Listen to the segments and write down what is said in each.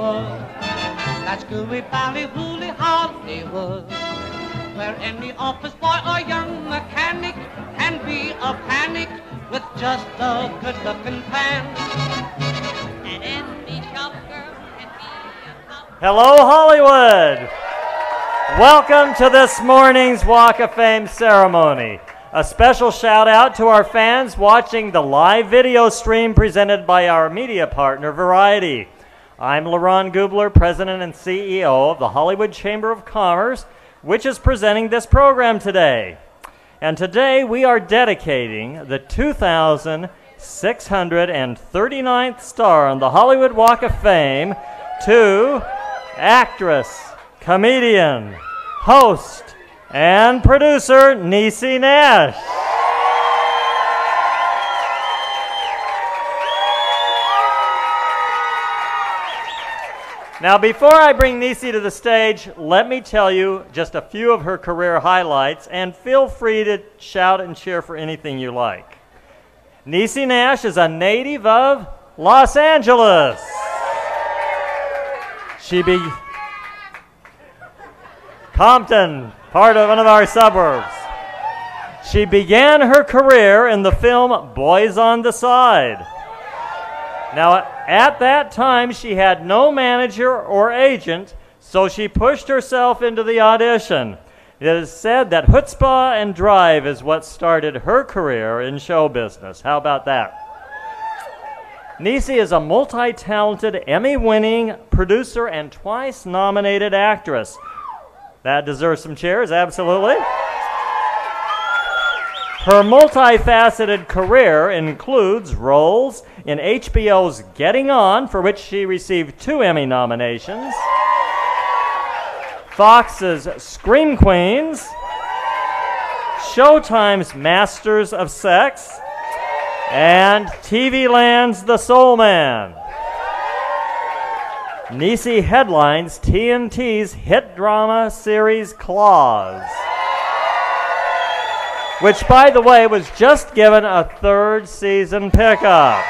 Hollywood. That's gooey, bally-hooly Hollywood, where any office boy or young mechanic can be a panic with just a good-looking pan. And any shop girl can be a top. Hello, Hollywood! Welcome to this morning's Walk of Fame ceremony. A special shout out to our fans watching the live video stream presented by our media partner, Variety. I'm LaRon Gubler, President and CEO of the Hollywood Chamber of Commerce, which is presenting this program today. And today we are dedicating the 2,639th star on the Hollywood Walk of Fame to actress, comedian, host, and producer Niecy Nash. Now, before I bring Niecy to the stage, let me tell you just a few of her career highlights, and feel free to shout and cheer for anything you like. Niecy Nash is a native of Los Angeles. Compton, part of one of our suburbs. She began her career in the film Boys on the Side. Now, at that time, she had no manager or agent, so she pushed herself into the audition. It is said that chutzpah and drive is what started her career in show business. How about that? Niecy is a multi-talented, Emmy-winning producer and twice-nominated actress. That deserves some cheers, absolutely. Her multifaceted career includes roles in HBO's Getting On, for which she received 2 Emmy nominations, Fox's Scream Queens, Showtime's Masters of Sex, and TV Land's The Soul Man. Niecy headlines TNT's hit drama series Claws, which, by the way, was just given a 3rd season pickup.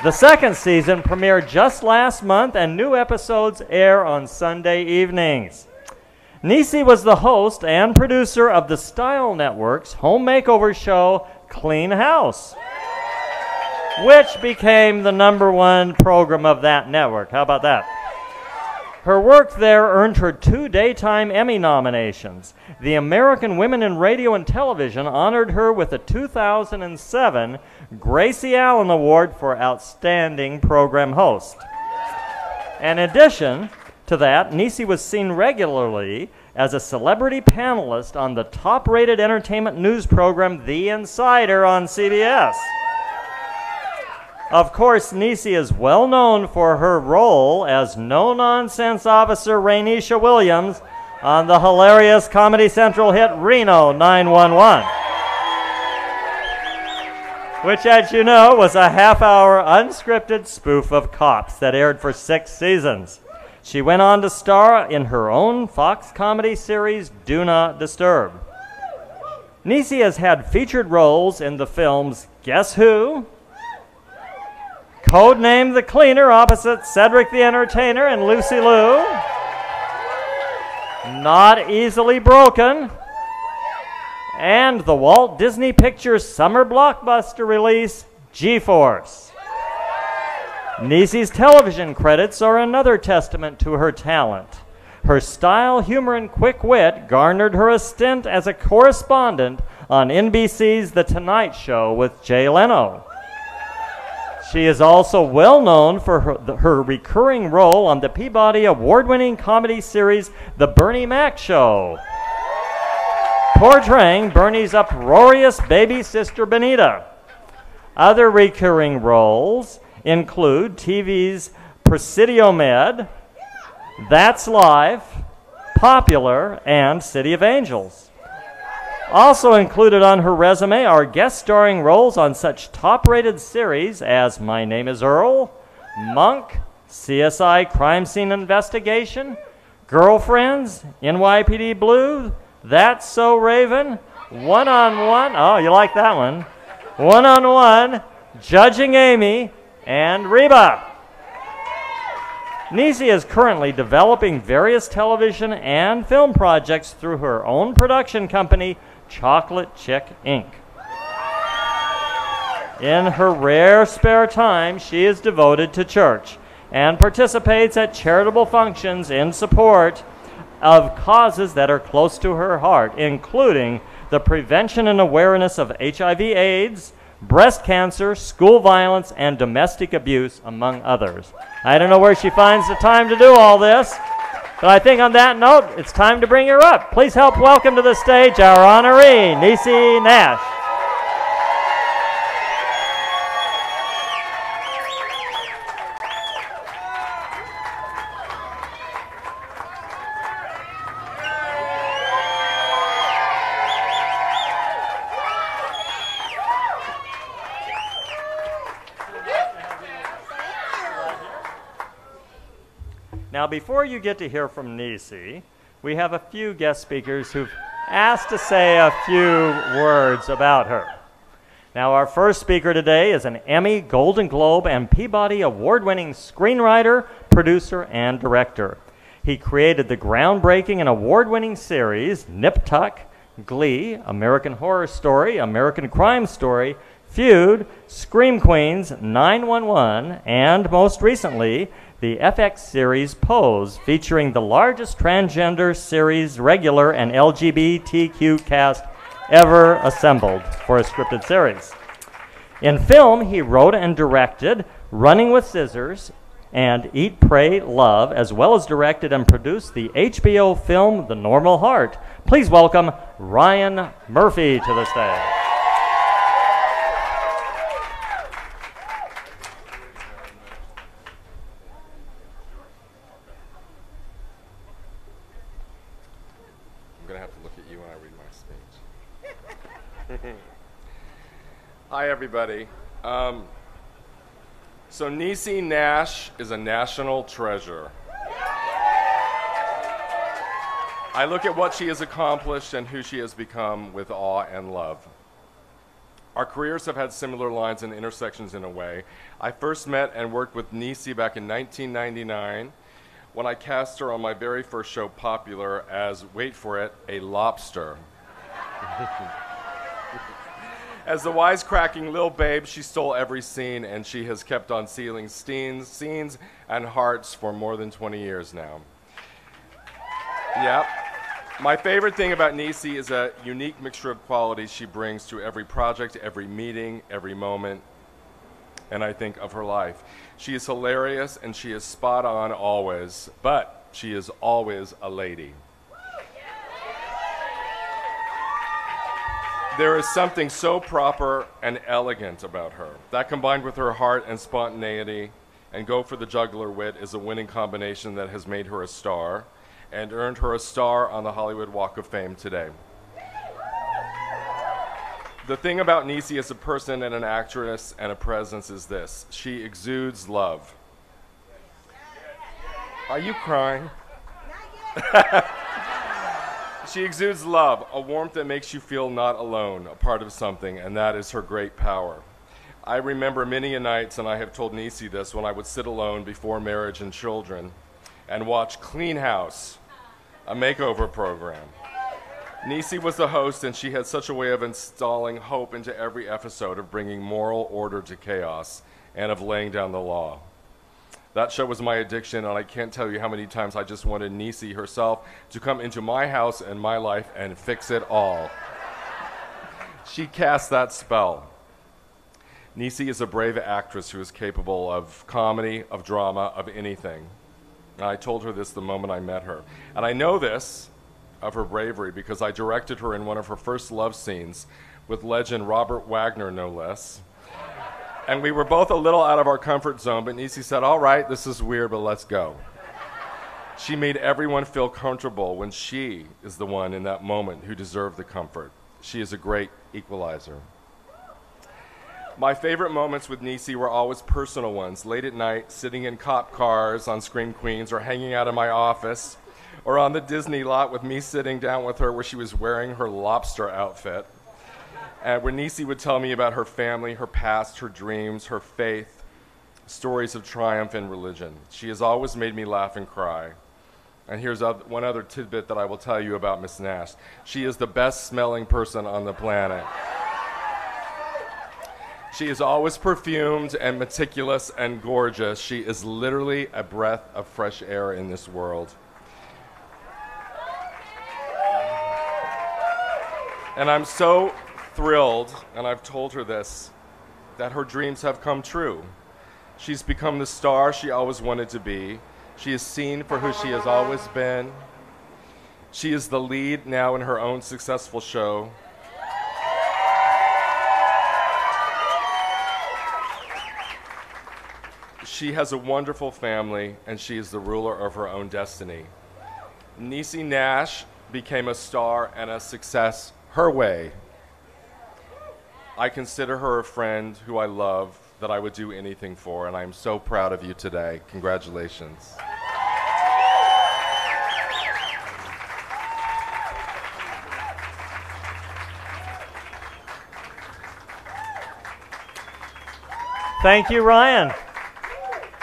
The 2nd season premiered just last month, and new episodes air on Sunday evenings. Niecy was the host and producer of the Style Network's home makeover show Clean House, which became the #1 program of that network. How about that? Her work there earned her 2 Daytime Emmy nominations. The American Women in Radio and Television honored her with the 2007 Gracie Allen Award for Outstanding Program Host. In addition to that, Niecy was seen regularly as a celebrity panelist on the top-rated entertainment news program The Insider on CBS. Of course, Niecy is well known for her role as no-nonsense officer Rainisha Williams on the hilarious Comedy Central hit Reno 911, which, as you know, was a half-hour unscripted spoof of Cops that aired for 6 seasons. She went on to star in her own Fox comedy series Do Not Disturb. Niecy has had featured roles in the films Guess Who?, Codenamed The Cleaner opposite Cedric the Entertainer and Lucy Liu, Not Easily Broken, and the Walt Disney Pictures summer blockbuster release, G-Force. Niecy's television credits are another testament to her talent. Her style, humor, and quick wit garnered her a stint as a correspondent on NBC's The Tonight Show with Jay Leno. She is also well known for her recurring role on the Peabody Award-winning comedy series The Bernie Mac Show, portraying Bernie's uproarious baby sister Benita. Other recurring roles include TV's Presidio Med, That's Life, Popular, and City of Angels. Also included on her resume are guest starring roles on such top-rated series as My Name is Earl, Monk, CSI Crime Scene Investigation, Girlfriends, NYPD Blue, That's So Raven, One-on-One, oh, you like that one, One-on-One, Judging Amy, and Reba. Niecy is currently developing various television and film projects through her own production company, Chocolate Chick Inc. In her rare spare time, she is devoted to church and participates at charitable functions in support of causes that are close to her heart, including the prevention and awareness of HIV/AIDS, breast cancer, school violence, and domestic abuse, among others. I don't know where she finds the time to do all this, but I think on that note, it's time to bring her up. Please help welcome to the stage our honoree, Niecy Nash. Now, before you get to hear from Niecy, we have a few guest speakers who've asked to say a few words about her. Now, our first speaker today is an Emmy, Golden Globe, and Peabody Award-winning screenwriter, producer, and director. He created the groundbreaking and award-winning series Nip Tuck, Glee, American Horror Story, American Crime Story, Feud, Scream Queens, 911, and most recently, the FX series Pose, featuring the largest transgender series regular and LGBTQ cast ever assembled for a scripted series. In film, he wrote and directed Running with Scissors and Eat, Pray, Love, as well as directed and produced the HBO film The Normal Heart. Please welcome Ryan Murphy to the stage. Hi, everybody. So Niecy Nash is a national treasure. I look at what she has accomplished and who she has become with awe and love. Our careers have had similar lines and intersections in a way. I first met and worked with Niecy back in 1999 when I cast her on my very first show, Popular, as, wait for it, a lobster. As the wisecracking Lil Babe, she stole every scene, and she has kept on sealing scenes and hearts for more than 20 years now. Yep. My favorite thing about Niecy is a unique mixture of qualities she brings to every project, every meeting, every moment, and I think of her life. She is hilarious, and she is spot on always, but she is always a lady. There is something so proper and elegant about her. That, combined with her heart and spontaneity and go for the jugular wit, is a winning combination that has made her a star and earned her a star on the Hollywood Walk of Fame today. The thing about Niecy as a person and an actress and a presence is this: she exudes love. Are you crying? She exudes love, a warmth that makes you feel not alone, a part of something, and that is her great power. I remember many a nights, and I have told Niecy this, when I would sit alone before marriage and children and watch Clean House, a makeover program. Niecy was the host, and she had such a way of installing hope into every episode, of bringing moral order to chaos, and of laying down the law. That show was my addiction, and I can't tell you how many times I just wanted Niecy herself to come into my house and my life and fix it all. She cast that spell. Niecy is a brave actress who is capable of comedy, of drama, of anything. And I told her this the moment I met her. And I know this of her bravery because I directed her in one of her first love scenes with legend Robert Wagner, no less. And we were both a little out of our comfort zone, but Niecy said, all right, this is weird, but let's go. She made everyone feel comfortable when she is the one in that moment who deserved the comfort. She is a great equalizer. My favorite moments with Niecy were always personal ones, late at night, sitting in cop cars on Scream Queens, or hanging out in my office, or on the Disney lot with me sitting down with her where she was wearing her lobster outfit. And where Niecy would tell me about her family, her past, her dreams, her faith, stories of triumph and religion. She has always made me laugh and cry. And here's one other tidbit that I will tell you about Miss Nash. She is the best smelling person on the planet. She is always perfumed and meticulous and gorgeous. She is literally a breath of fresh air in this world. And I'm so thrilled, and I've told her this, that her dreams have come true. She's become the star she always wanted to be. She is seen for who she has always been. She is the lead now in her own successful show. She has a wonderful family, and she is the ruler of her own destiny. Niecy Nash became a star and a success her way. I consider her a friend who I love, that I would do anything for, and I am so proud of you today. Congratulations. Thank you, Ryan.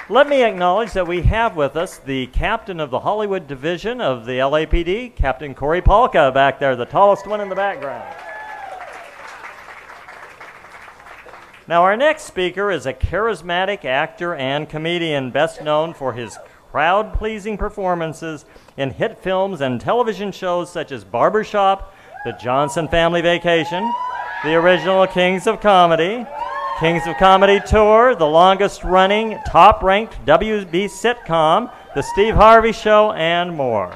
Let me acknowledge that we have with us the captain of the Hollywood division of the LAPD, Captain Corey Polka, back there, the tallest one in the background. Now, our next speaker is a charismatic actor and comedian, best known for his crowd-pleasing performances in hit films and television shows such as Barbershop, The Johnson Family Vacation, the original Kings of Comedy Tour, the longest-running, top-ranked WB sitcom, The Steve Harvey Show, and more.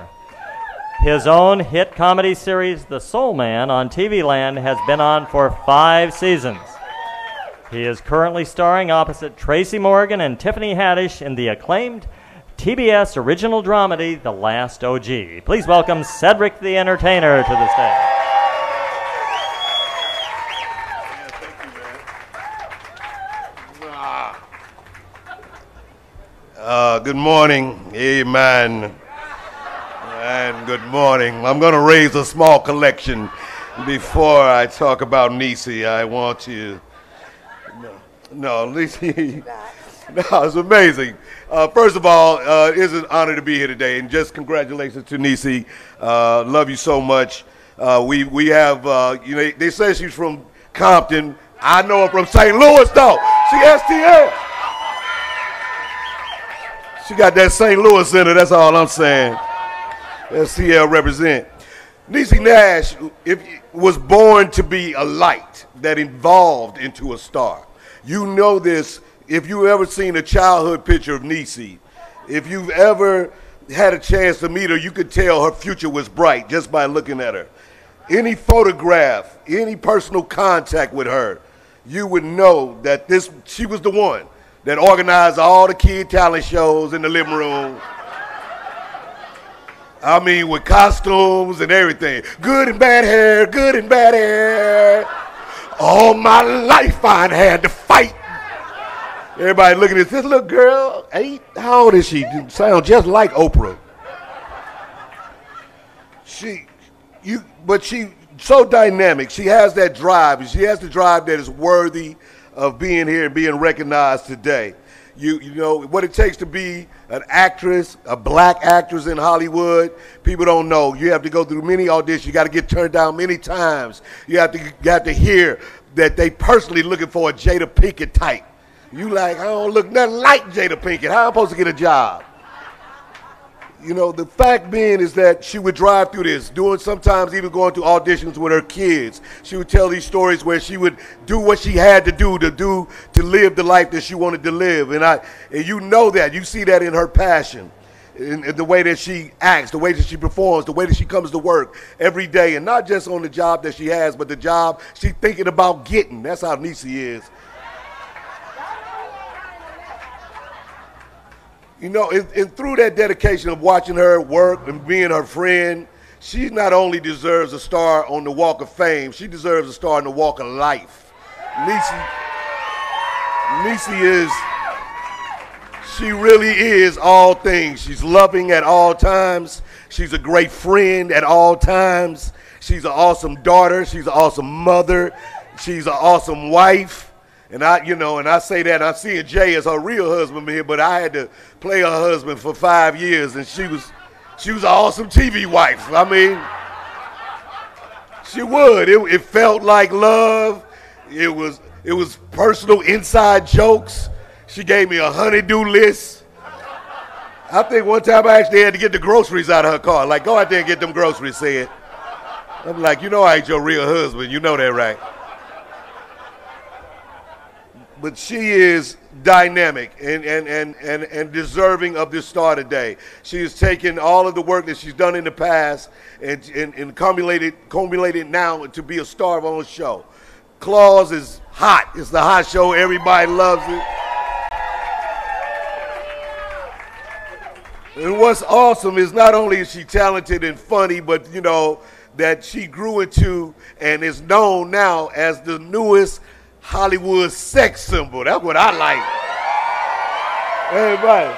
His own hit comedy series, The Soul Man, on TV Land has been on for 5 seasons. He is currently starring opposite Tracy Morgan and Tiffany Haddish in the acclaimed TBS original dramedy, The Last OG. Please welcome Cedric the Entertainer to the stage. Good morning, amen, and good morning. I'm going to raise a small collection before I talk about Niecy. I want to, Niecy, no, it's amazing. First of all, it's an honor to be here today, and just congratulations to Niecy. Love you so much. We have, they say she's from Compton. I know her from St. Louis, though. She STL. She got that St. Louis in her, that's all I'm saying. STL represent. Niecy Nash was born to be a light that evolved into a star. You know this if you've ever seen a childhood picture of Niecy. If you've ever had a chance to meet her, you could tell her future was bright just by looking at her. Any photograph, any personal contact with her, you would know that she was the one that organized all the kid talent shows in the living room. I mean, with costumes and everything. Good and bad hair, good and bad hair. All my life I had to fight. Everybody looking at this little girl, 8, how old is she? Sounds just like Oprah. But she's so dynamic. She has that drive. She has the drive that is worthy of being here and being recognized today. You know what it takes to be an actress, a black actress in Hollywood. People don't know. You have to go through many auditions. You got to get turned down many times. You have to hear that they personally looking for a Jada Pinkett type. You like, I don't look nothing like Jada Pinkett. How am I supposed to get a job? You know, the fact being is that she would drive through this, sometimes even going to auditions with her kids. She would tell these stories where she would do what she had to do to live the life that she wanted to live. And you know that. You see that in her passion, in the way that she acts, the way that she performs, the way that she comes to work every day. And not just on the job that she has, but the job she's thinking about getting. That's how Niecy is. You know, and through that dedication of watching her work and being her friend, she not only deserves a star on the Walk of Fame, she deserves a star on the Walk of Life. Niecy she really is all things. She's loving at all times. She's a great friend at all times. She's an awesome daughter. She's an awesome mother. She's an awesome wife. And I say that, I'm seeing Jay as her real husband here, but I had to play her husband for 5 years, and she was an awesome TV wife. I mean, she would. It felt like love. It was personal inside jokes. She gave me a honey-do list. I think one time I actually had to get the groceries out of her car. Like, go out there and get them groceries, said. I'm like, I ain't your real husband. You know that, right? But she is dynamic and deserving of this star today. She has taken all of the work that she's done in the past and culminated now to be a star of her own show. Claus is hot. It's the hot show. Everybody loves it. And what's awesome is not only is she talented and funny, but that she grew into and is known now as the newest Hollywood sex symbol. That's what I like. Everybody.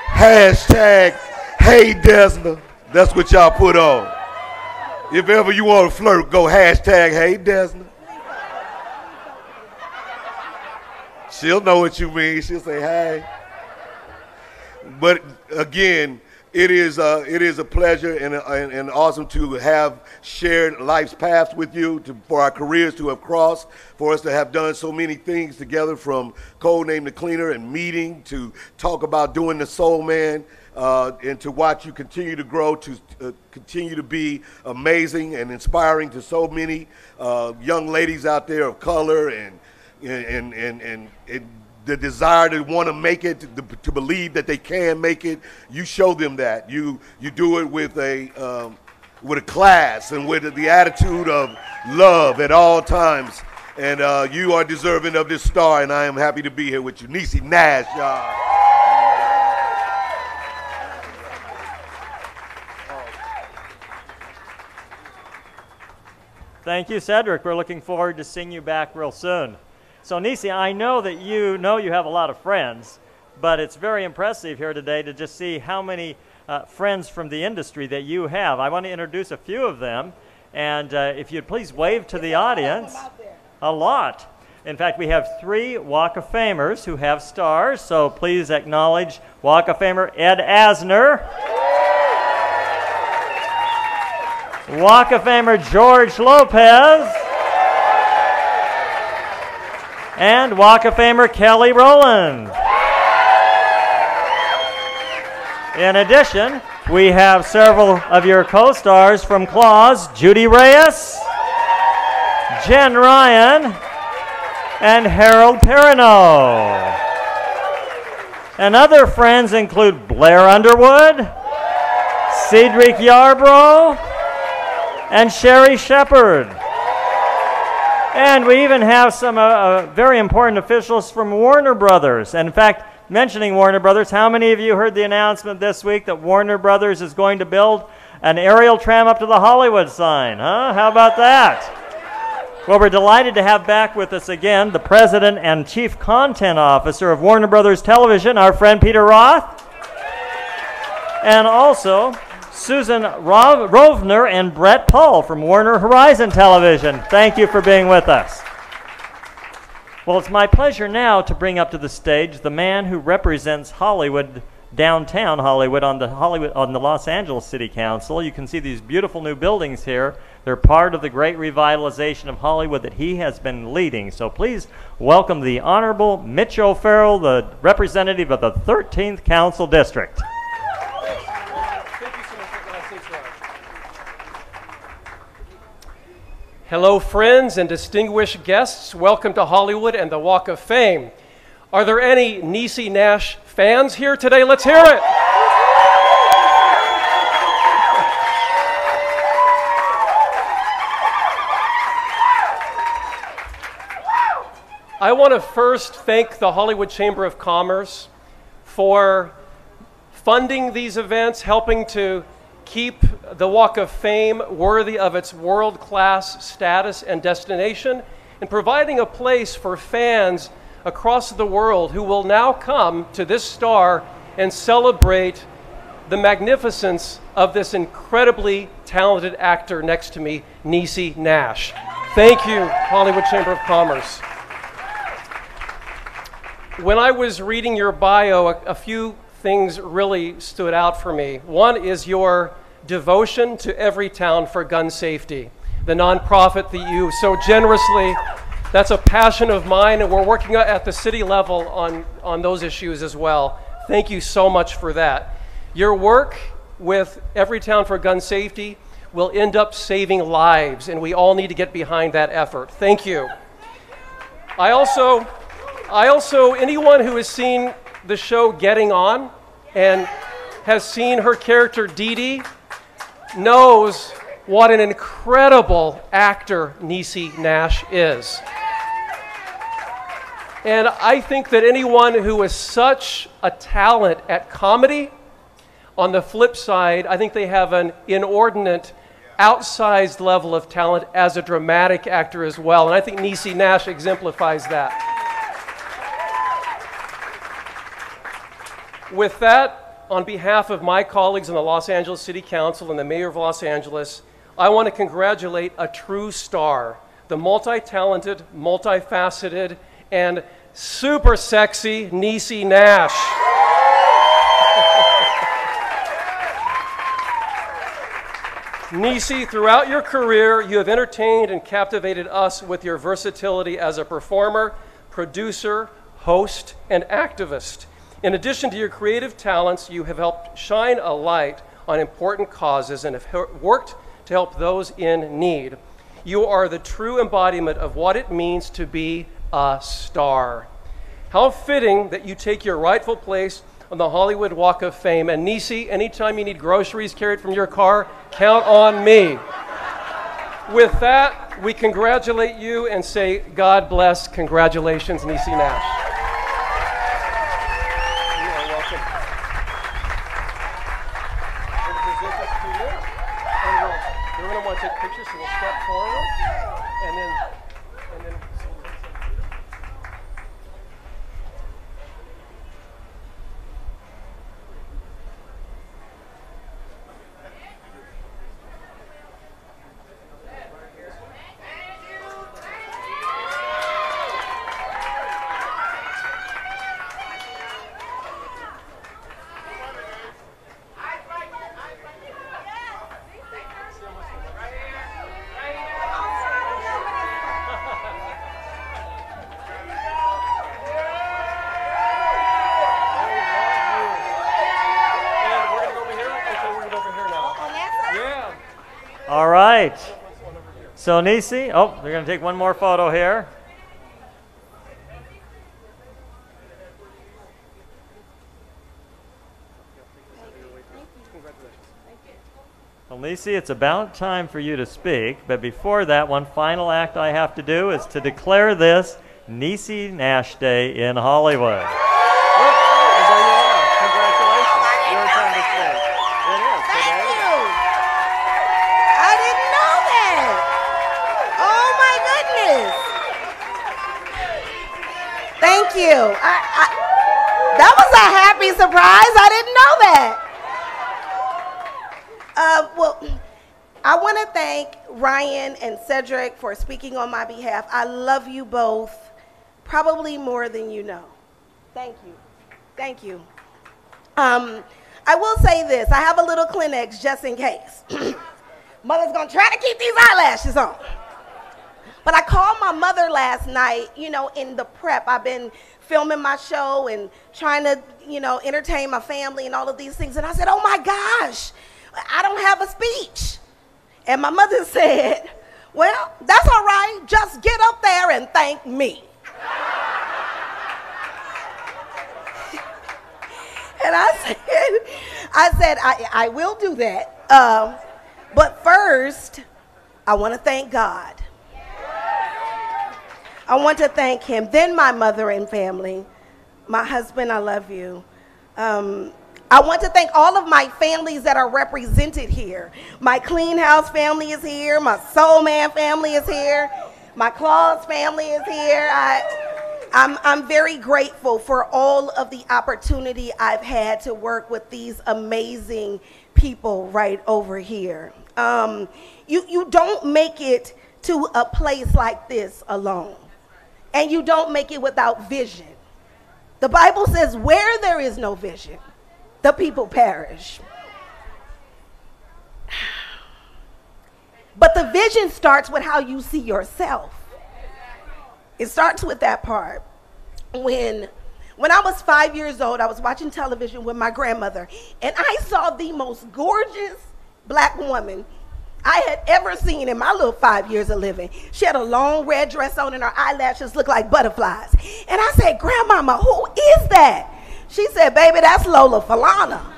Hashtag, hey Desna. That's what y'all put on. If ever you want to flirt, go hashtag, hey Desna. She'll know what you mean. She'll say, hey. But again, it is a pleasure and awesome to have shared life's paths with you, for our careers to have crossed, for us to have done so many things together, from Codename The Cleaner and meeting to talk about doing The Soul Man, and to watch you continue to grow, to continue to be amazing and inspiring to so many young ladies out there of color and the desire to want to make it, to believe that they can make it. You show them that. You do it with a class and with the attitude of love at all times. And you are deserving of this star, and I am happy to be here with you. Niecy Nash, y'all. Thank you, Cedric. We're looking forward to seeing you back real soon. So, Niecy, I know that you have a lot of friends, but it's very impressive here today to just see how many friends from the industry that you have. I want to introduce a few of them, and if you'd please wave to the audience. A lot. In fact, we have 3 Walk of Famers who have stars, so please acknowledge Walk of Famer Ed Asner, Walk of Famer George Lopez, and Walk of Famer Kelly Rowland. In addition, we have several of your co-stars from Claus: Judy Reyes, Jen Ryan, and Harold Perrineau. And other friends include Blair Underwood, Cedric Yarbrough, and Sherry Shepard. And we even have some very important officials from Warner Brothers. And in fact, mentioning Warner Brothers, how many of you heard the announcement this week that Warner Brothers is going to build an aerial tram up to the Hollywood sign? Huh? How about that? Well, we're delighted to have back with us again the President and Chief Content Officer of Warner Brothers Television, our friend Peter Roth. And also Susan Rovner and Brett Paul from Warner Horizon Television. Thank you for being with us. Well, it's my pleasure now to bring up to the stage the man who represents Hollywood, downtown Hollywood, on the Los Angeles City Council. You can see these beautiful new buildings here. They're part of the great revitalization of Hollywood that he has been leading. So please welcome the Honorable Mitch O'Farrell, the representative of the 13th Council District. Hello, friends and distinguished guests. Welcome to Hollywood and the Walk of Fame. Are there any Niecy Nash fans here today? Let's hear it. I want to first thank the Hollywood Chamber of Commerce for funding these events, helping to keep the Walk of Fame worthy of its world-class status and destination, and providing a place for fans across the world who will now come to this star and celebrate the magnificence of this incredibly talented actor next to me, Niecy Nash. Thank you, Hollywood Chamber of Commerce. When I was reading your bio, a few things really stood out for me. One is your devotion to Everytown for Gun Safety, the nonprofit that you so generously, that's a passion of mine, and we're working at the city level on those issues as well. Thank you so much for that. Your work with Everytown for Gun Safety will end up saving lives, and we all need to get behind that effort. Thank you. I also, anyone who has seen the show Getting On and has seen her character Dee Dee knows what an incredible actor Niecy Nash is. And I think that anyone who is such a talent at comedy, on the flip side, I think they have an inordinate, outsized level of talent as a dramatic actor as well. And I think Niecy Nash exemplifies that. With that, on behalf of my colleagues in the Los Angeles City Council and the Mayor of Los Angeles, I want to congratulate a true star, the multi-talented, multifaceted, and super sexy Niecy Nash. Niecy, throughout your career, you have entertained and captivated us with your versatility as a performer, producer, host, and activist. In addition to your creative talents, you have helped shine a light on important causes and have worked to help those in need. You are the true embodiment of what it means to be a star. How fitting that you take your rightful place on the Hollywood Walk of Fame. And Niecy, anytime you need groceries carried from your car, count on me. With that, we congratulate you and say, God bless. Congratulations, Niecy Nash. All right. So Niecy, oh, they're going to take one more photo here. Well, Niecy, it's about time for you to speak, but before that, one final act I have to do is to declare this Niecy Nash Day in Hollywood. Thank you. That was a happy surprise. I didn't know that. Well, I want to thank Ryan and Cedric for speaking on my behalf. I love you both, probably more than you know. Thank you. Thank you. I will say this. I have a little Kleenex just in case. Mother's going to try to keep these eyelashes on. But I called my mother last night, you know, in the prep. I've been filming my show and trying to, you know, entertain my family and all of these things. And I said, oh my gosh, I don't have a speech. And my mother said, well, that's all right. Just get up there and thank me. And I said, I will do that. But first, I want to thank God. I want to thank him, then my mother and family. My husband, I love you. I want to thank all of my families that are represented here. My Clean House family is here. My Soul Man family is here. My Claus family is here. I'm very grateful for all of the opportunity I've had to work with these amazing people right over here. You don't make it to a place like this alone. And you don't make it without vision. The Bible says, where there is no vision, the people perish. But the vision starts with how you see yourself. It starts with that part. When I was 5 years old, I was watching television with my grandmother, and I saw the most gorgeous black woman I had ever seen in my little 5 years of living. She had a long red dress on and her eyelashes looked like butterflies. And I said, Grandmama, who is that? She said, baby, that's Lola Falana.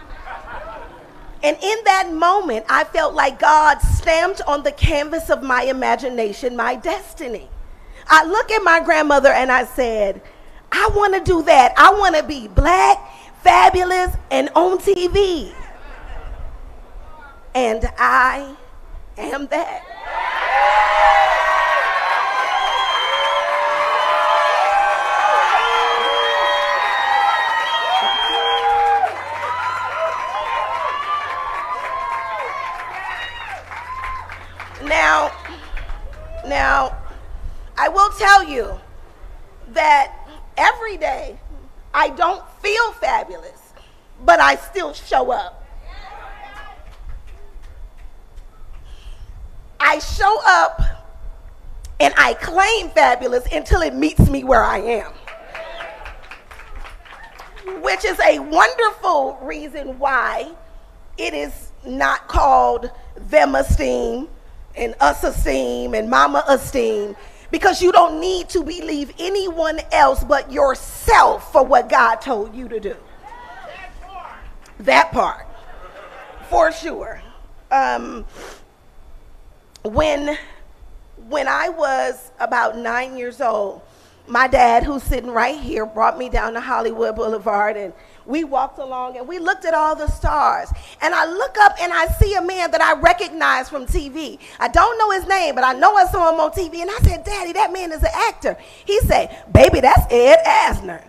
And in that moment, I felt like God stamped on the canvas of my imagination my destiny. I look at my grandmother and I said, I want to do that. I want to be black, fabulous, and on TV. And I am that. Now, I will tell you that every day I don't feel fabulous, but I still show up. I show up and I claim fabulous until it meets me where I am. Which is a wonderful reason why it is not called them esteem and us esteem and mama esteem, because you don't need to believe anyone else but yourself for what God told you to do. That part, for sure. When I was about 9 years old, my dad, who's sitting right here, brought me down to Hollywood Boulevard, and we walked along and we looked at all the stars. And I look up and I see a man that I recognize from TV. I don't know his name, but I know I saw him on TV. And I said, Daddy, that man is an actor. He said, baby, that's Ed Asner.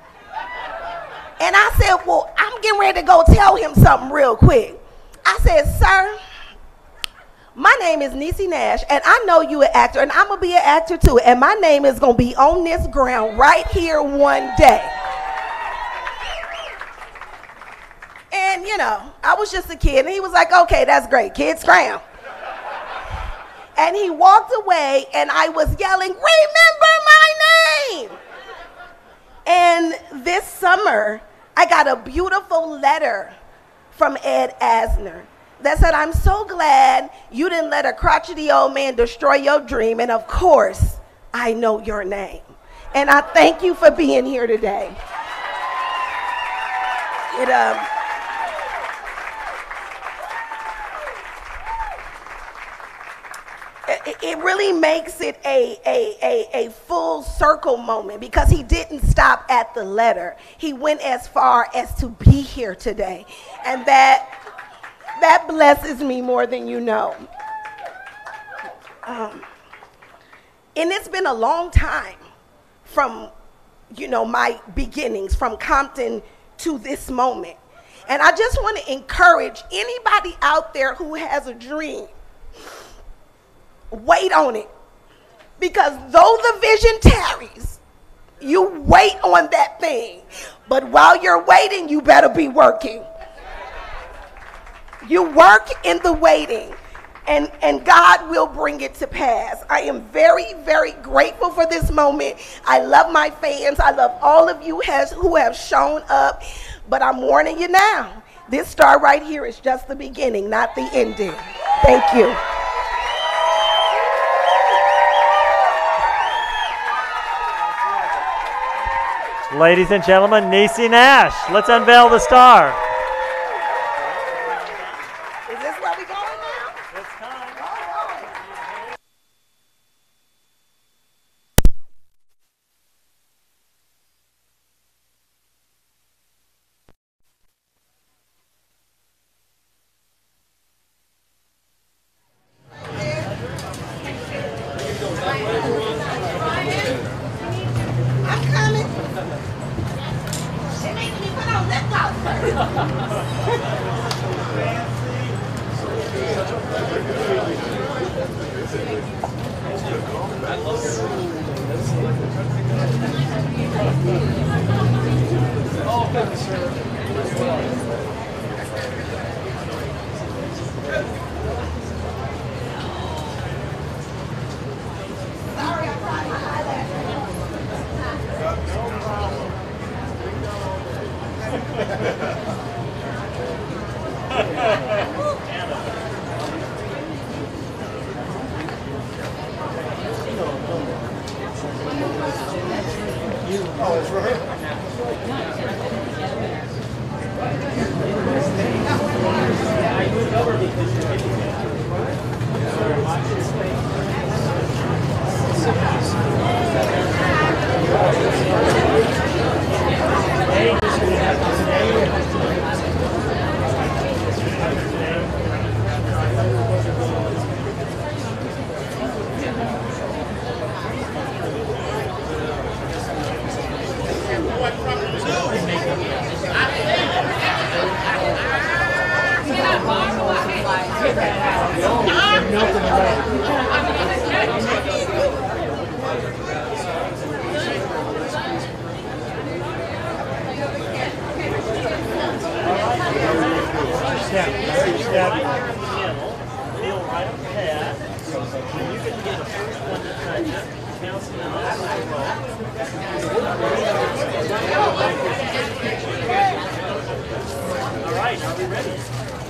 And I said, well, I'm getting ready to go tell him something real quick. I said, sir, my name is Niecy Nash, and I know you an actor, and I'm going to be an actor too, and my name is going to be on this ground right here one day. And, you know, I was just a kid, and he was like, okay, that's great, kid, scram. And he walked away, and I was yelling, remember my name! And this summer, I got a beautiful letter from Ed Asner that said, I'm so glad you didn't let a crotchety old man destroy your dream, and of course, I know your name. And I thank you for being here today. It really makes it a full circle moment, because he didn't stop at the letter. He went as far as to be here today. And that blesses me more than you know. And it's been a long time from, you know, my beginnings, from Compton to this moment. And I just want to encourage anybody out there who has a dream, wait on it. Because though the vision tarries, you wait on that thing. But while you're waiting, you better be working. You work in the waiting, and God will bring it to pass. I am very, very grateful for this moment. I love my fans. I love all of you who have shown up. But I'm warning you now, this star right here is just the beginning, not the ending. Thank you. Ladies and gentlemen, Niecy Nash. Let's unveil the star. Is this where we going now? It's time. I'm coming. They making me put on lip gloss first.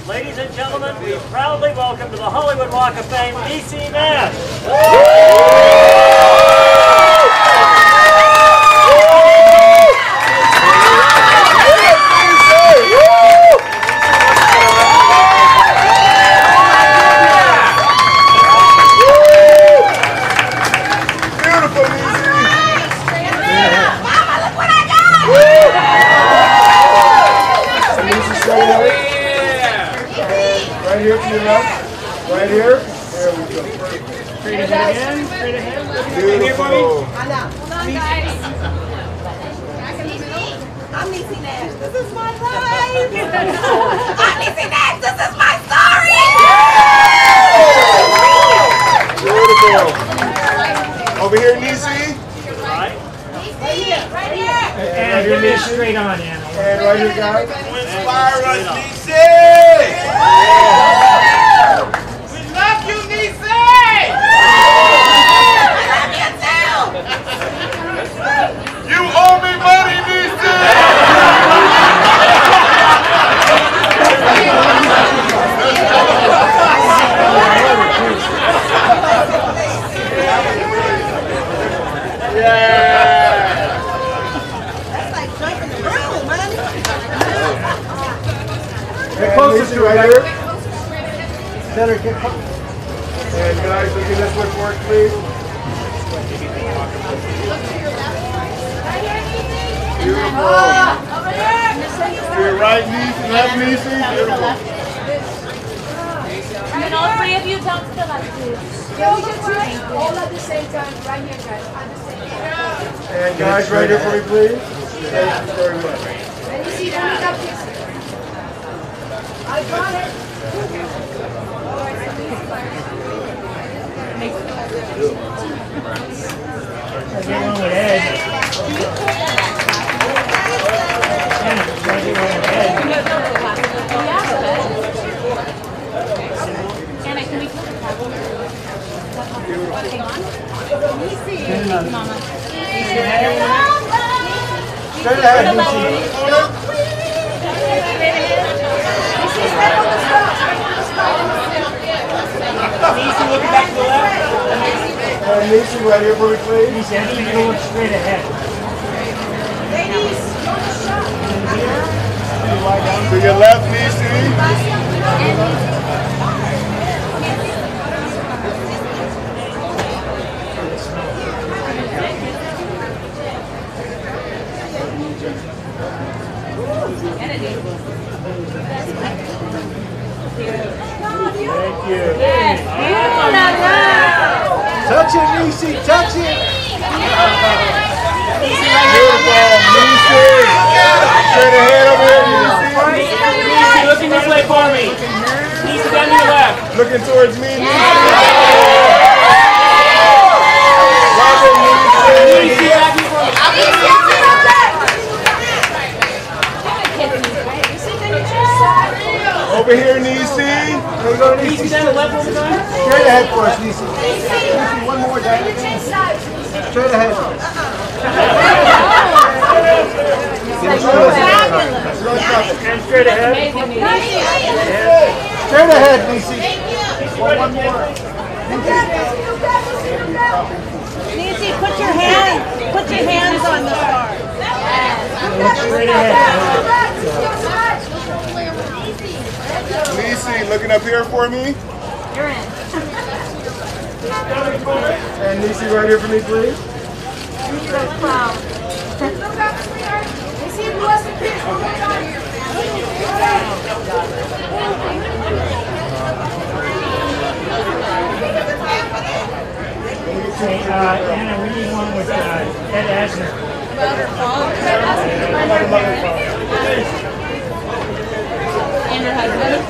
Ladies and gentlemen, we proudly welcome to the Hollywood Walk of Fame, Niecy Nash. Right here to your left. Right here. There we go. Straight ahead again. Straight ahead. Beautiful. Hold on, guys. I'm Niecy Nash. This is my life. I'm Niecy Nash. This is my story. Beautiful. Over here, Niecy. Right. Right here. And Give me straight on, Anna. And right here, guys. Inspire us, Niecy! We love you, Niecy! You owe me money, That's like jumping the room, man. Get closer to right here. Center, get close. And guys, look at this footwork, please. Beautiful. To your right, Niecy. Left, Niecy. Beautiful. And all three of you jump to the left, please. All at the same time, right here, guys. At the same time. And guys, right here for me, please. Thank you very much. Let me see that. I got it. Everyone with Ed. Anna, can we put the towel? Mama. Straight ahead, Niecy. Niecy, looking back to the left. And Niecy, right here for me, please. Niecy, I need you to look straight ahead. To your left, Niecy. Thank you. Touch it, Niecy. Touch it. Beautiful, Niecy. Straight ahead over here, Niecy. Niecy, looking this way for me. Niecy, down to your left. Looking towards me, Niecy. Love it, Niecy. Niecy, back here for me. Over here, Niecy. There you go, Niecy. Niecy, down to the left one more time. Straight ahead for us, Niecy. Niecy, one more, Dad. Straight ahead. And straight ahead. Straight ahead, Niecy. One more. Niecy, put your hands on the star. straight ahead. Niecy, looking up here for me. You're in. And Niecy, right here for me, please. You're a clown. Look up, sweetheart. You see who has the kids? Look down here. Hey, Anna, we need one with Ed Asner. And her husband.